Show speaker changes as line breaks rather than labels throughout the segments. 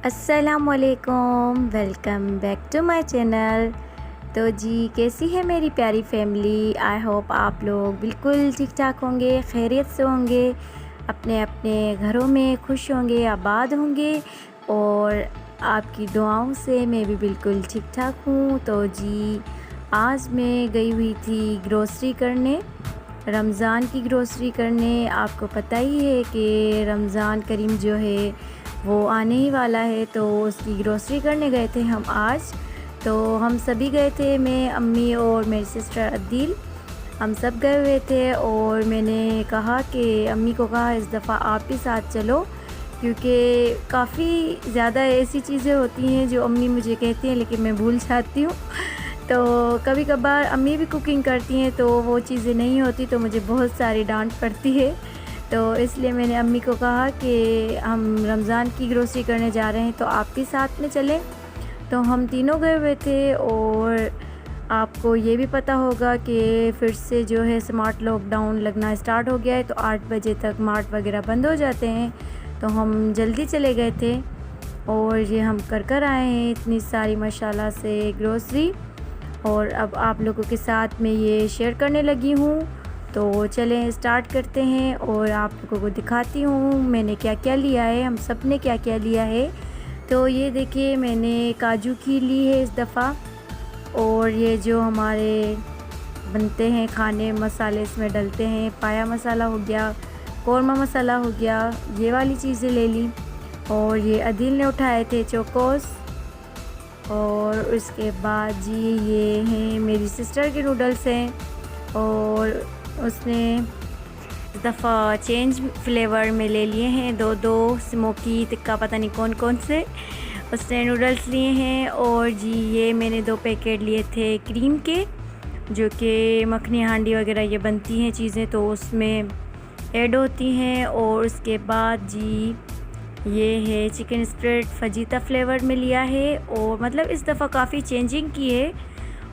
अस्सलामुअलैकुम, welcome back to my channel. तो जी, कैसी है मेरी प्यारी फैमिली। आई होप आप लोग बिल्कुल ठीक ठाक होंगे, खैरियत से होंगे, अपने अपने घरों में खुश होंगे, आबाद होंगे और आपकी दुआओं से मैं भी बिल्कुल ठीक ठाक हूँ। तो जी, आज मैं गई हुई थी ग्रोसरी करने, रमज़ान की ग्रोसरी करने। आपको पता ही है कि रमज़ान करीम जो है वो आने ही वाला है, तो उसकी ग्रोसरी करने गए थे हम आज। तो हम सभी गए थे, मैं, अम्मी और मेरी सिस्टर अदील, हम सब गए हुए थे। और मैंने कहा कि अम्मी को कहा इस दफ़ा आप भी साथ चलो, क्योंकि काफ़ी ज़्यादा ऐसी चीज़ें होती हैं जो अम्मी मुझे कहती हैं लेकिन मैं भूल जाती हूँ। तो कभी कभार अम्मी भी कुकिंग करती हैं तो वो चीज़ें नहीं होती, तो मुझे बहुत सारी डांट पड़ती है। तो इसलिए मैंने अम्मी को कहा कि हम रमज़ान की ग्रोसरी करने जा रहे हैं तो आप भी साथ में चलें। तो हम तीनों गए हुए थे। और आपको ये भी पता होगा कि फिर से जो है स्मार्ट लॉकडाउन लगना स्टार्ट हो गया है, तो 8 बजे तक मार्ट वगैरह बंद हो जाते हैं। तो हम जल्दी चले गए थे और ये हम कर आए हैं इतनी सारी माशाल्लाह से ग्रोसरी। और अब आप लोगों के साथ मैं ये शेयर करने लगी हूँ। तो चलें स्टार्ट करते हैं और आप लोगों को दिखाती हूँ मैंने क्या क्या लिया है, हम सब ने क्या क्या लिया है। तो ये देखिए, मैंने काजू खीर ली है इस दफ़ा। और ये जो हमारे बनते हैं खाने मसाले इसमें डलते हैं, पाया मसाला हो गया, कौरमा मसाला हो गया, ये वाली चीज़ें ले ली। और ये अदील ने उठाए थे चोकोस। और उसके बाद जी ये हैं मेरी सिस्टर के नूडल्स हैं, और उसने इस दफ़ा चेंज फ्लेवर में ले लिए हैं, दो दो स्मोकी तिक्का पता नहीं कौन कौन से उसने नूडल्स लिए हैं। और जी ये मैंने 2 पैकेट लिए थे क्रीम के, जो कि मखनी हांडी वगैरह ये बनती हैं चीज़ें तो उसमें ऐड होती हैं। और उसके बाद जी ये है चिकन स्प्रेड फजीता फ्लेवर में लिया है। और मतलब इस दफ़ा काफ़ी चेंजिंग की है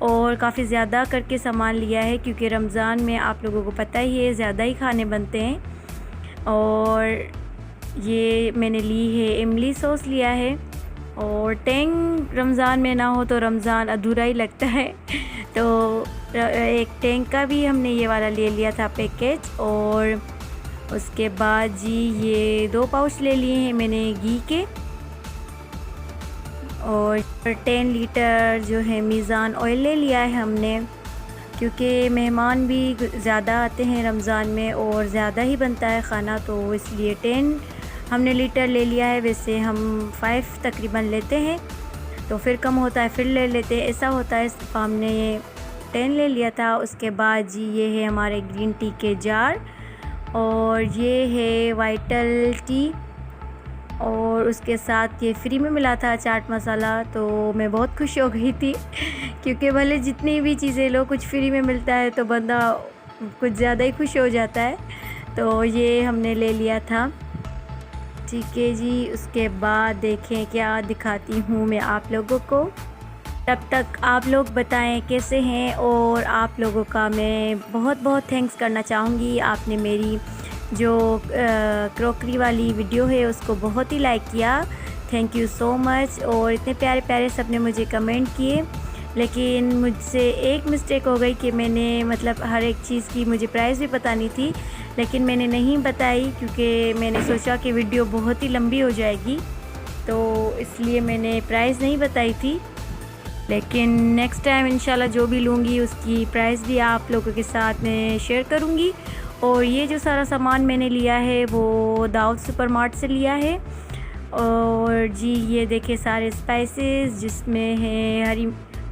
और काफ़ी ज़्यादा करके सामान लिया है, क्योंकि रमज़ान में आप लोगों को पता ही है ज़्यादा ही खाने बनते हैं। और ये मैंने ली है इमली सॉस लिया है। और टेंग रमज़ान में ना हो तो रमज़ान अधूरा ही लगता है। तो एक टेंग का भी हमने ये वाला ले लिया था पैकेज। और उसके बाद जी ये 2 पाउच ले लिए हैं मैंने घी के। और 10 लीटर जो है मीज़ान ऑयल ले लिया है हमने, क्योंकि मेहमान भी ज़्यादा आते हैं रमज़ान में और ज़्यादा ही बनता है खाना, तो इसलिए 10 हमने लीटर ले लिया है। वैसे हम 5 तकरीबन लेते हैं, तो फिर कम होता है फिर ले लेते हैं, ऐसा होता है। इस दफ़ा हमने ये 10 ले लिया था। उसके बाद जी ये है हमारे ग्रीन टी के जार, और ये है वाइटल टी। और उसके साथ ये फ्री में मिला था चाट मसाला, तो मैं बहुत खुश हो गई थी क्योंकि भले जितनी भी चीज़ें लो कुछ फ्री में मिलता है तो बंदा कुछ ज़्यादा ही खुश हो जाता है। तो ये हमने ले लिया था। ठीक है जी, उसके बाद देखें क्या दिखाती हूँ मैं आप लोगों को। तब तक आप लोग बताएं कैसे हैं। और आप लोगों का मैं बहुत बहुत थैंक्स करना चाहूँगी, आपने मेरी जो क्रॉकरी वाली वीडियो है उसको बहुत ही लाइक किया, थैंक यू सो मच। और इतने प्यारे प्यारे सब ने मुझे कमेंट किए। लेकिन मुझसे एक मिस्टेक हो गई कि मैंने मतलब हर एक चीज़ की मुझे प्राइस भी पता नहीं थी, लेकिन मैंने नहीं बताई क्योंकि मैंने सोचा कि वीडियो बहुत ही लंबी हो जाएगी, तो इसलिए मैंने प्राइस नहीं बताई थी। लेकिन नेक्स्ट टाइम इंशाल्लाह जो भी लूँगी उसकी प्राइस भी आप लोगों के साथ में शेयर करूँगी। और ये जो सारा सामान मैंने लिया है वो दाऊद सुपरमार्ट से लिया है। और जी ये देखिए सारे स्पाइसेस, जिसमें है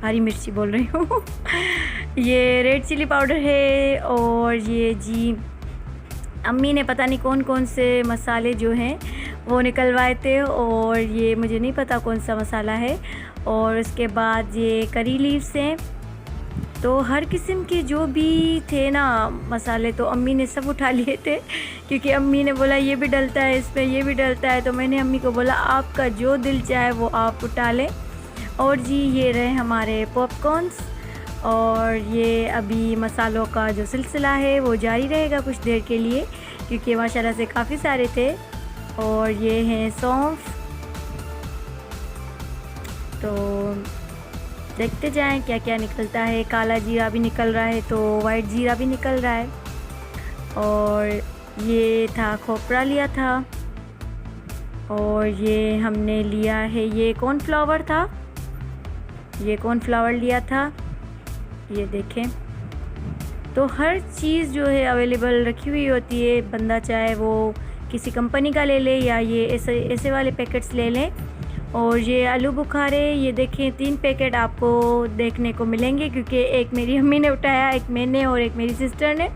हरी मिर्ची बोल रही हूँ ये रेड चिली पाउडर है। और ये जी अम्मी ने पता नहीं कौन कौन से मसाले जो हैं वो निकलवाए थे, और ये मुझे नहीं पता कौन सा मसाला है। और उसके बाद ये करी लीव्स हैं। तो हर किस्म के जो भी थे ना मसाले, तो अम्मी ने सब उठा लिए थे, क्योंकि अम्मी ने बोला ये भी डलता है इसमें, ये भी डलता है। तो मैंने अम्मी को बोला आपका जो दिल चाहे वो आप उठा लें। और जी ये रहे हमारे पॉपकॉर्न्स। और ये अभी मसालों का जो सिलसिला है वो जारी रहेगा कुछ देर के लिए, क्योंकि माशाल्लाह से काफ़ी सारे थे। और ये हैं सौंफ, तो देखते जाएं क्या क्या निकलता है। काला जीरा भी निकल रहा है, तो वाइट जीरा भी निकल रहा है। और ये था खोपरा लिया था, और ये हमने लिया है, ये कॉर्नफ्लावर था, ये कॉर्नफ्लावर लिया था। ये देखें, तो हर चीज़ जो है अवेलेबल रखी हुई होती है। बंदा चाहे वो किसी कंपनी का ले ले या ये ऐसे वाले पैकेट्स ले लें। और ये आलू बुखारे, ये देखें 3 पैकेट आपको देखने को मिलेंगे, क्योंकि एक मेरी अम्मी ने उठाया, एक मैंने और एक मेरी सिस्टर ने।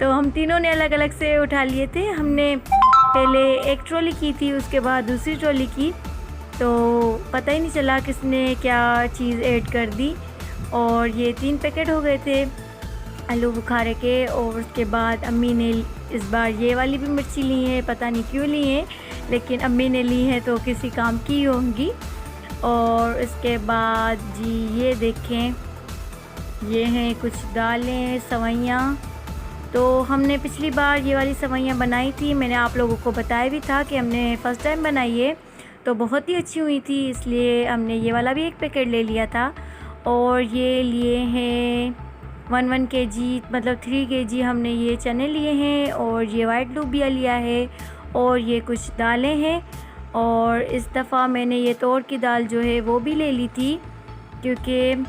तो हम तीनों ने अलग अलग से उठा लिए थे। हमने पहले एक ट्रॉली की थी, उसके बाद दूसरी ट्रॉली की, तो पता ही नहीं चला किसने क्या चीज़ ऐड कर दी। और ये 3 पैकेट हो गए थे आलू बुखारे के। और उसके बाद अम्मी ने इस बार ये वाली भी मिर्ची ली है, पता नहीं क्यों ली है, लेकिन अम्मी ने ली है तो किसी काम की होंगी। और इसके बाद जी ये देखें, ये हैं कुछ दालें, सवैयाँ। तो हमने पिछली बार ये वाली सवैयाँ बनाई थी, मैंने आप लोगों को बताया भी था कि हमने फ़र्स्ट टाइम बनाई है, तो बहुत ही अच्छी हुई थी, इसलिए हमने ये वाला भी एक पैकेट ले लिया था। और ये लिए हैं 1 kg, मतलब 3 kg हमने ये चने लिए हैं, और ये वाइट लूबिया लिया है, और ये कुछ दालें हैं। और इस दफ़ा मैंने ये तोर की दाल जो है वो भी ले ली थी, क्योंकि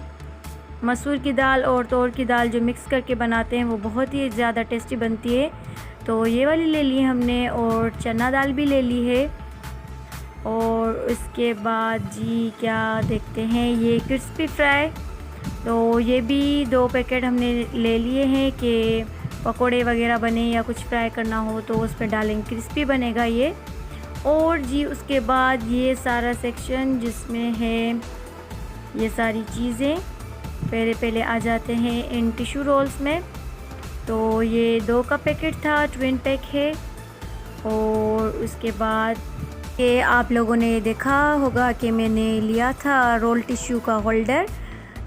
मसूर की दाल और तोर की दाल जो मिक्स करके बनाते हैं वो बहुत ही ज़्यादा टेस्टी बनती है। तो ये वाली ले ली हमने, और चना दाल भी ले ली है। और उसके बाद जी क्या देखते हैं, ये क्रिस्पी फ्राई, तो ये भी 2 पैकेट हमने ले लिए हैं कि पकोड़े वगैरह बने या कुछ फ्राई करना हो तो उस पर डालेंगे, क्रिस्पी बनेगा ये। और जी उसके बाद ये सारा सेक्शन जिसमें है ये सारी चीज़ें पहले आ जाते हैं इन टिश्यू रोल्स में। तो ये 2 का पैकेट था, ट्विन पैक है। और उसके बाद ये आप लोगों ने देखा होगा कि मैंने लिया था रोल टिश्यू का होल्डर,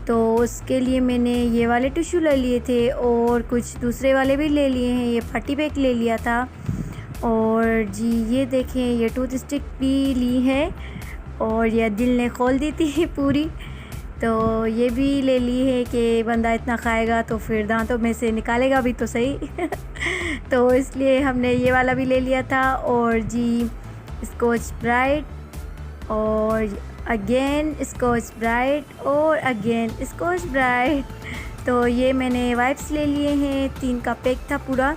तो उसके लिए मैंने ये वाले टिश्यू ले लिए थे, और कुछ दूसरे वाले भी ले लिए हैं। ये पार्टी पैक ले लिया था। और जी ये देखें, ये टूथ स्टिक भी ली है, और ये दिल ने खोल दी थी पूरी, तो ये भी ले ली है कि बंदा इतना खाएगा तो फिर दांतों में से निकालेगा भी तो सही तो इसलिए हमने ये वाला भी ले लिया था। और जी स्कॉच ब्राइट, और अगेन स्कॉच ब्राइट, और अगेन स्कॉच ब्राइट। तो ये मैंने वाइप्स ले लिए हैं, 3 का पैक था पूरा।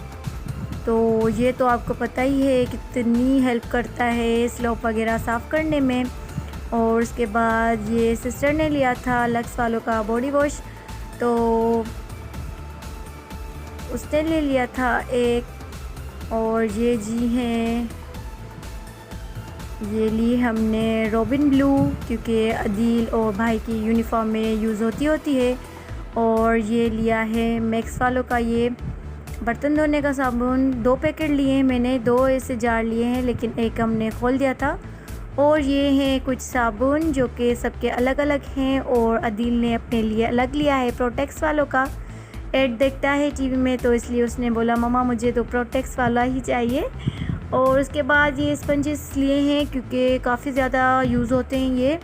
तो ये तो आपको पता ही है कितनी हेल्प करता है स्लोप वगैरह साफ़ करने में। और उसके बाद ये सिस्टर ने लिया था लक्स वालों का बॉडी वॉश, तो उसने ले लिया था एक। और ये जी हैं, ये ली हमने रोबिन ब्लू, क्योंकि अदील और भाई की यूनिफॉर्म में यूज़ होती है। और ये लिया है मैक्स वालों का ये बर्तन धोने का साबुन, 2 पैकेट लिए हैं मैंने, 2 ऐसे जार लिए हैं, लेकिन एक हमने खोल दिया था। और ये हैं कुछ साबुन जो कि सबके अलग अलग हैं, और अदील ने अपने लिए अलग लिया है प्रोटेक्स वालों का। ऐड देखता है टीवी में, तो इसलिए उसने बोला मम्मा मुझे तो प्रोटेक्स वाला ही चाहिए। और उसके बाद ये स्पंजेस लिए हैं, क्योंकि काफ़ी ज़्यादा यूज़ होते हैं ये,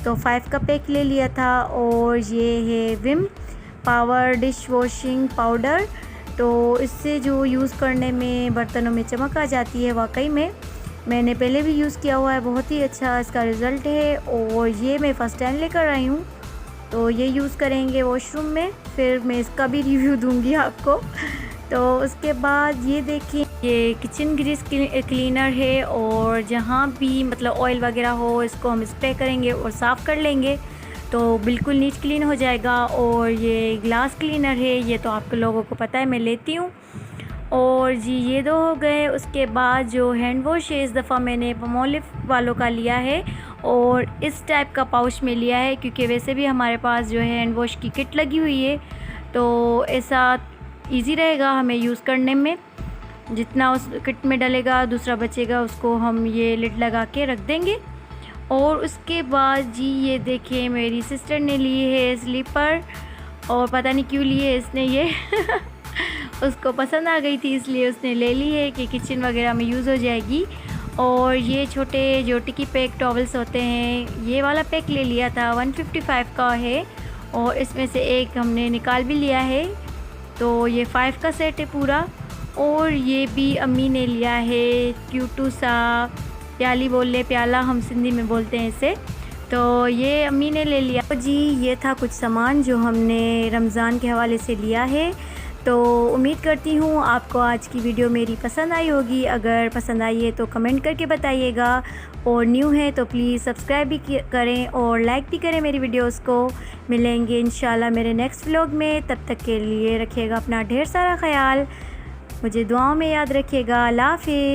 तो 5 का पैक ले लिया था। और ये है Vim power dish washing powder, तो इससे जो यूज़ करने में बर्तनों में चमक आ जाती है। वाकई में मैंने पहले भी यूज़ किया हुआ है, बहुत ही अच्छा इसका रिज़ल्ट है। और ये मैं फ़र्स्ट टाइम लेकर आई हूँ, तो ये यूज़ करेंगे वॉशरूम में, फिर मैं इसका भी रिव्यू दूँगी आपको। तो उसके बाद ये देखिए, ये किचन ग्रीस क्लीनर है, और जहाँ भी मतलब ऑयल वगैरह हो इसको हम स्प्रे करेंगे और साफ़ कर लेंगे तो बिल्कुल नीट क्लीन हो जाएगा। और ये ग्लास क्लीनर है, ये तो आप लोगों को पता है मैं लेती हूँ। और जी ये 2 हो गए। उसके बाद जो हैंड वॉश है, इस दफ़ा मैंने पमोलिव वालों का लिया है, और इस टाइप का पाउच में लिया है, क्योंकि वैसे भी हमारे पास जो है हैंड वॉश की किट लगी हुई है, तो ऐसा इजी रहेगा हमें यूज़ करने में। जितना उस किट में डलेगा दूसरा बचेगा, उसको हम ये लिड लगा के रख देंगे। और उसके बाद जी ये देखिए, मेरी सिस्टर ने ली है स्लीपर, और पता नहीं क्यों ली है इसने ये उसको पसंद आ गई थी इसलिए उसने ले ली है कि किचन वगैरह में यूज़ हो जाएगी। और ये छोटे जो टिकी पैक टॉवल्स होते हैं, ये वाला पैक ले लिया था, 155 का है और इसमें से एक हमने निकाल भी लिया है। तो ये 5 का सेट है पूरा। और ये भी अम्मी ने लिया है क्यूटू सा प्याली बोल ले, प्याला हम सिंधी में बोलते हैं इसे। तो ये अम्मी ने ले लिया। तो जी ये था कुछ सामान जो हमने रमज़ान के हवाले से लिया है। तो उम्मीद करती हूँ आपको आज की वीडियो मेरी पसंद आई होगी। अगर पसंद आई है तो कमेंट करके बताइएगा और न्यू है तो प्लीज़ सब्सक्राइब भी करें और लाइक भी करें मेरी वीडियोस को। मिलेंगे इंशाल्लाह मेरे नेक्स्ट व्लॉग में। तब तक के लिए रखिएगा अपना ढेर सारा ख्याल, मुझे दुआओं में याद रखिएगा। अल्लाह हाफ़िज़।